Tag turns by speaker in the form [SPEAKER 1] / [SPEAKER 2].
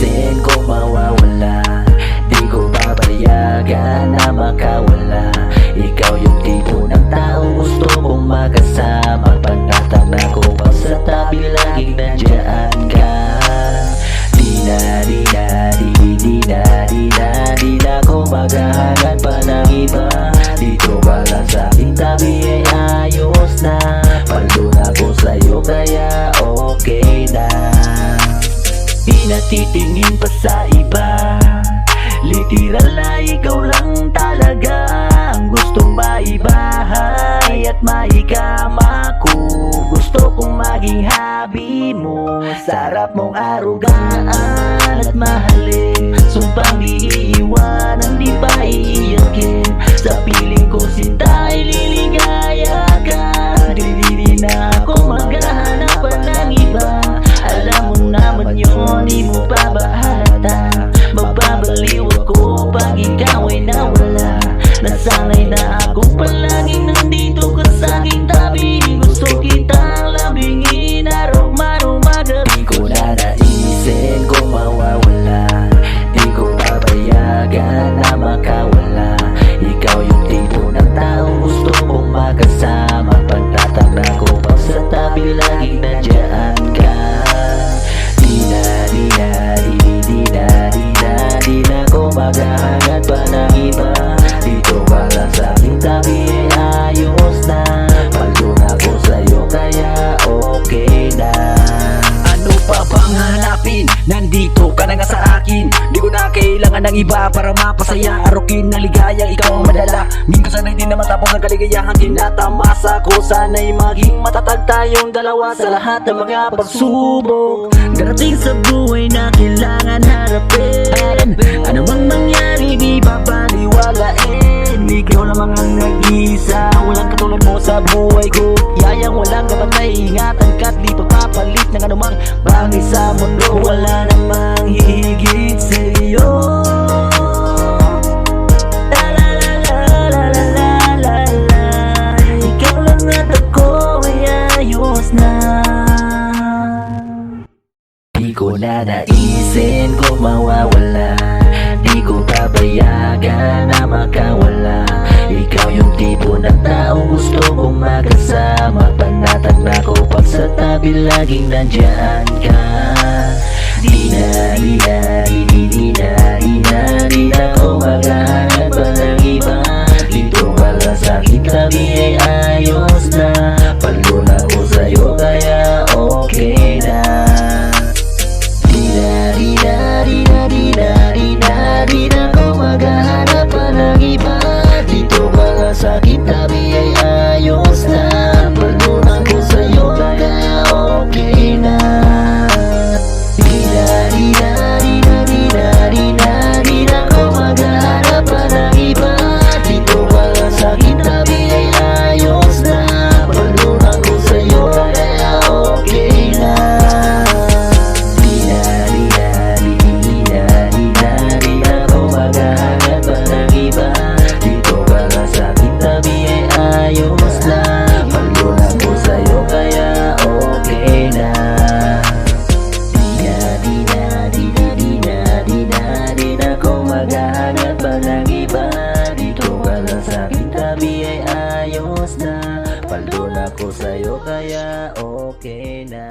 [SPEAKER 1] naisin kong mawawala. Di ko papayagan na makawala. Ikaw yung tipo ng taong gusto kong makasama. Pagtatanda ko pag sa tabi laging nandiyan ka. Di na ko maghahanap pa ng iba. Dito ka lang sa aking tabi ay ayos na. Paldo na ko sa'yo kaya okay na. Di na titingin pa sa iba. Literal na ikaw lang talaga ang gustong maibahay at maikama ko. Gusto kong maging habi mo. Sarap mong arugaan at mahalin. Sumpang di iiwanan, di pa iiyakin. Sa piling ko sinta ay liligaya ka. Di na ako maghahanap pa ng iba. Alam mo naman yun, di mo pa ba halata? Magbabaliw ako pag ikaw ay nawala. Nasanay na ako palaging nandito ka sa aking tabi. Gusto kitang labingin araw-araw magabi. Di ko na naisin kung mawawala. Di ko papayagan na makawala. Ikaw yung tipo ng taong gusto kong makasama. Pagtatanda ko pag sa tabi laging nandiyan ka. Di na ko maghahanap pa ng iba. Dito ka lang sa aking tabi ay ayos na. Paldo na ko sa'yo kaya okay na.
[SPEAKER 2] Ano pa bang hanapin? Nandito ka na nga sa akin. Di ko na kailangan ng iba para mapasaya. Arukin na ligayang ikaw ang madala. Minsan sanay din na matapos ng kaligayahan tinatamasa ko. Sana'y maging matatag tayong dalawa sa lahat ng mga pagsubok. Darating sa buhay na kailangan harapin. Ano mang mangyari di babaliwalain. Ikaw lamang ang nag-iisa. Walang katulad mo sa buhay ko. Yayang walang dapat na ingatan ka't di papapalit ng anumang bagay sa mundo. Wala namang hihigit sa'yo. Ikaw lang at ako ay ayos na.
[SPEAKER 1] Di ko na naisin kung mawawala. Di ko papayagan na makawala. Ikaw yung tipo ng taong gusto kong makasama. Panatanda ko pag sa tabi laging nandiyan ka. Di na ko maghahanap pa ng iba. Dito ka lang sa aking tabi ay ayos na. Paldo na ko sa'yo kaya okay na. Di na ko maghahanap pa ng iba. Dito ka lang sa aking tabi ay ayos na. Paldo na ko sa'yo kaya okay na. Di na ko maghahanap pa ng iba. Dito ka lang sa aking tabi ay ayos na. Paldo na ko sa'yo kaya okay na. Maghahanap pa ng iba. Dito ka lang sa aking tabi ay ayos na. Paldo na ko sa'yo kaya okay na.